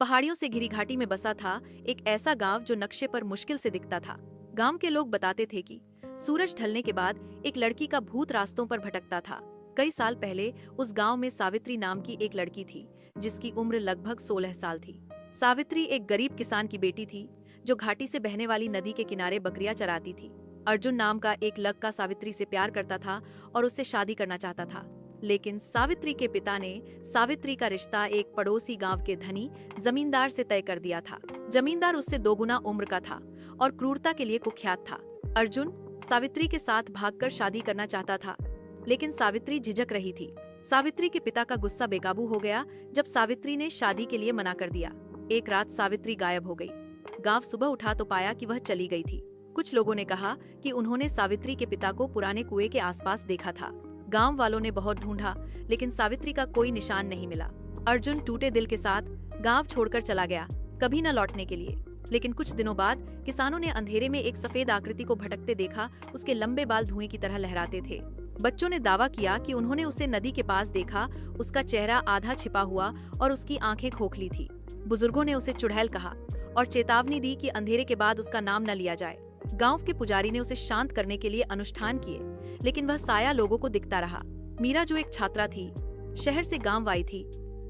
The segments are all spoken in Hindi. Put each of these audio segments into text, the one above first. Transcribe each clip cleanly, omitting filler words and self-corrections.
पहाड़ियों से घिरी घाटी में बसा था एक ऐसा गांव जो नक्शे पर मुश्किल से दिखता था। गांव के लोग बताते थे कि सूरज ढलने के बाद एक लड़की का भूत रास्तों पर भटकता था। कई साल पहले उस गांव में सावित्री नाम की एक लड़की थी जिसकी उम्र लगभग 16 साल थी। सावित्री एक गरीब किसान की बेटी थी जो घाटी से बहने वाली नदी के किनारे बकरियां चराती थी। अर्जुन नाम का एक लड़का सावित्री से प्यार करता था और उससे शादी करना चाहता था, लेकिन सावित्री के पिता ने सावित्री का रिश्ता एक पड़ोसी गांव के धनी जमींदार से तय कर दिया था। जमींदार उससे 2 गुना उम्र का था और क्रूरता के लिए कुख्यात था। अर्जुन सावित्री के साथ भागकर शादी करना चाहता था, लेकिन सावित्री झिझक रही थी। सावित्री के पिता का गुस्सा बेकाबू हो गया जब सावित्री ने शादी के लिए मना कर दिया। एक रात सावित्री गायब हो गई। गांव सुबह उठा तो पाया कि वह चली गई थी। कुछ लोगों ने कहा कि उन्होंने सावित्री के पिता को पुराने कुएं के आसपास देखा था। गांव वालों ने बहुत ढूंढा, लेकिन सावित्री का कोई निशान नहीं मिला। अर्जुन टूटे दिल के साथ गांव छोड़कर चला गया, कभी न लौटने के लिए। लेकिन कुछ दिनों बाद किसानों ने अंधेरे में एक सफेद आकृति को भटकते देखा। उसके लंबे बाल धुएं की तरह लहराते थे। बच्चों ने दावा किया कि उन्होंने उसे नदी के पास देखा। उसका चेहरा आधा छिपा हुआ और उसकी आंखें खोखली थी। बुजुर्गों ने उसे चुड़ैल कहा और चेतावनी दी कि अंधेरे के बाद उसका नाम न लिया जाए। गांव के पुजारी ने उसे शांत करने के लिए अनुष्ठान किए, लेकिन वह साया लोगों को दिखता रहा। मीरा जो एक छात्रा थी, शहर से गांव आई थी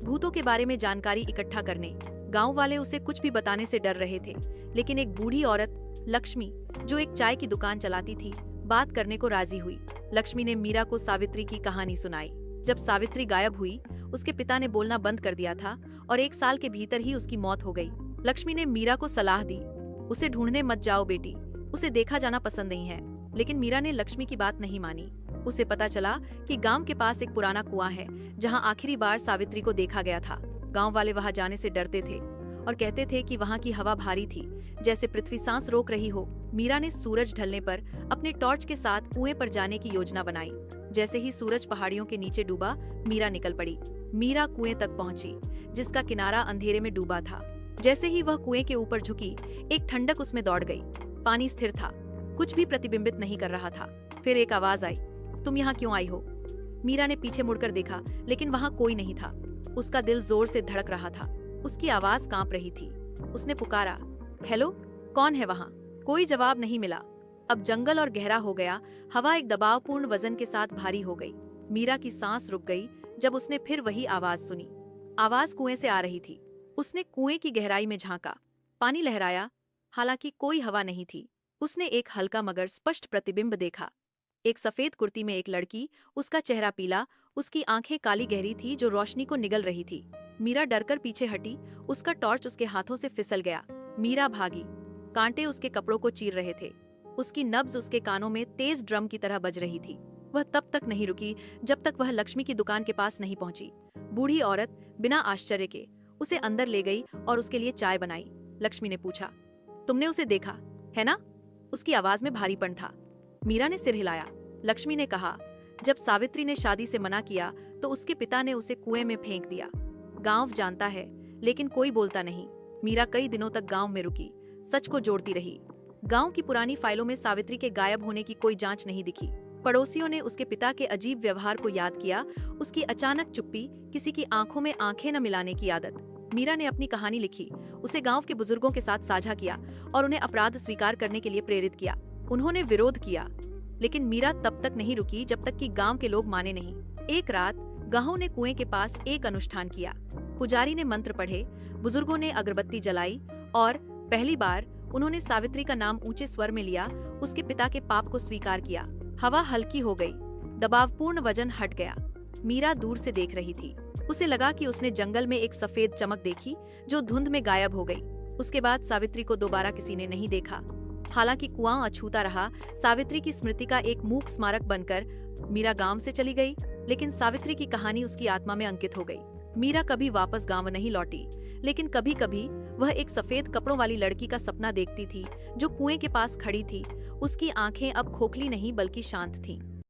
भूतों के बारे में जानकारी इकट्ठा करने। गांव वाले उसे कुछ भी बताने से डर रहे थे, लेकिन एक बूढ़ी औरत लक्ष्मी जो एक चाय की दुकान चलाती थी, बात करने को राजी हुई। लक्ष्मी ने मीरा को सावित्री की कहानी सुनाई। जब सावित्री गायब हुई, उसके पिता ने बोलना बंद कर दिया था और 1 साल के भीतर ही उसकी मौत हो गई। लक्ष्मी ने मीरा को सलाह दी, उसे ढूंढने मत जाओ बेटी, उसे देखा जाना पसंद नहीं है। लेकिन मीरा ने लक्ष्मी की बात नहीं मानी। उसे पता चला कि गांव के पास एक पुराना कुआं है जहां आखिरी बार सावित्री को देखा गया था। गांव वाले वहां जाने से डरते थे और कहते थे कि वहां की हवा भारी थी, जैसे पृथ्वी सांस रोक रही हो। मीरा ने सूरज ढलने पर अपने टॉर्च के साथ कुएं पर जाने की योजना बनाई। जैसे ही सूरज पहाड़ियों के नीचे डूबा, मीरा निकल पड़ी। मीरा कुएं तक पहुंची, जिसका किनारा अंधेरे में डूबा था। जैसे ही वह कुएं के ऊपर झुकी, एक ठंडक उसमें दौड़ गई। पानी स्थिर था, कुछ भी प्रतिबिंबित नहीं कर रहा था। फिर एक आवाज आई, तुम यहाँ क्यों आई हो? मीरा ने पीछे मुड़कर देखा, लेकिन वहाँ कोई नहीं था। उसका दिल जोर से धड़क रहा था। उसकी आवाज कांप रही थी। उसने पुकारा, हेलो, कौन है वहाँ? कोई जवाब नहीं मिला। अब जंगल और गहरा हो गया। हवा एक दबावपूर्ण वजन के साथ भारी हो गई। मीरा की सांस रुक गई जब उसने फिर वही आवाज सुनी। आवाज कुएं से आ रही थी। उसने कुएं की गहराई में झांका। पानी लहराया, हालांकि कोई हवा नहीं थी। उसने एक हल्का मगर स्पष्ट प्रतिबिंब देखा। एक सफेद कुर्ती में एक लड़की, उसका चेहरा पीला, उसकी आंखें काली गहरी थी जो रोशनी को निगल रही थी। मीरा डरकर पीछे हटी। उसका टॉर्च उसके हाथों से फिसल गया। मीरा भागी। कांटे उसके कपड़ों को चीर रहे थे। उसकी नब्ज उसके कानों में तेज ड्रम की तरह बज रही थी। वह तब तक नहीं रुकी जब तक वह लक्ष्मी की दुकान के पास नहीं पहुंची। बूढ़ी औरत बिना आश्चर्य के उसे अंदर ले गई और उसके लिए चाय बनाई। लक्ष्मी ने पूछा, तुमने उसे देखा है ना? उसकी आवाज में भारीपन था। मीरा ने सिर हिलाया। लक्ष्मी ने कहा, जब सावित्री ने शादी से मना किया तो उसके पिता ने उसे कुएं में फेंक दिया। गांव जानता है, लेकिन कोई बोलता नहीं। मीरा कई दिनों तक गांव में रुकी, सच को जोड़ती रही। गांव की पुरानी फाइलों में सावित्री के गायब होने की कोई जांच नहीं दिखी। पड़ोसियों ने उसके पिता के अजीब व्यवहार को याद किया, उसकी अचानक चुप्पी, किसी की आंखों में आंखें न मिलाने की आदत। मीरा ने अपनी कहानी लिखी, उसे गांव के बुजुर्गों के साथ साझा किया और उन्हें अपराध स्वीकार करने के लिए प्रेरित किया। उन्होंने विरोध किया, लेकिन मीरा तब तक नहीं रुकी जब तक कि गांव के लोग माने नहीं। एक रात गांव ने कुएं के पास एक अनुष्ठान किया। पुजारी ने मंत्र पढ़े, बुजुर्गों ने अगरबत्ती जलाई और पहली बार उन्होंने सावित्री का नाम ऊंचे स्वर में लिया। उसके पिता के पाप को स्वीकार किया। हवा हल्की हो गई, दबावपूर्ण वजन हट गया। मीरा दूर से देख रही थी। उसे लगा कि उसने जंगल में एक सफेद चमक देखी जो धुंध में गायब हो गई। उसके बाद सावित्री को दोबारा किसी ने नहीं देखा। हालांकि कुआं अछूता रहा, सावित्री की स्मृति का एक मूक स्मारक बनकर। मीरा गांव से चली गई, लेकिन सावित्री की कहानी उसकी आत्मा में अंकित हो गई। मीरा कभी वापस गांव नहीं लौटी, लेकिन कभी कभी वह एक सफेद कपड़ों वाली लड़की का सपना देखती थी जो कुएं के पास खड़ी थी। उसकी आंखें अब खोखली नहीं बल्कि शांत थीं।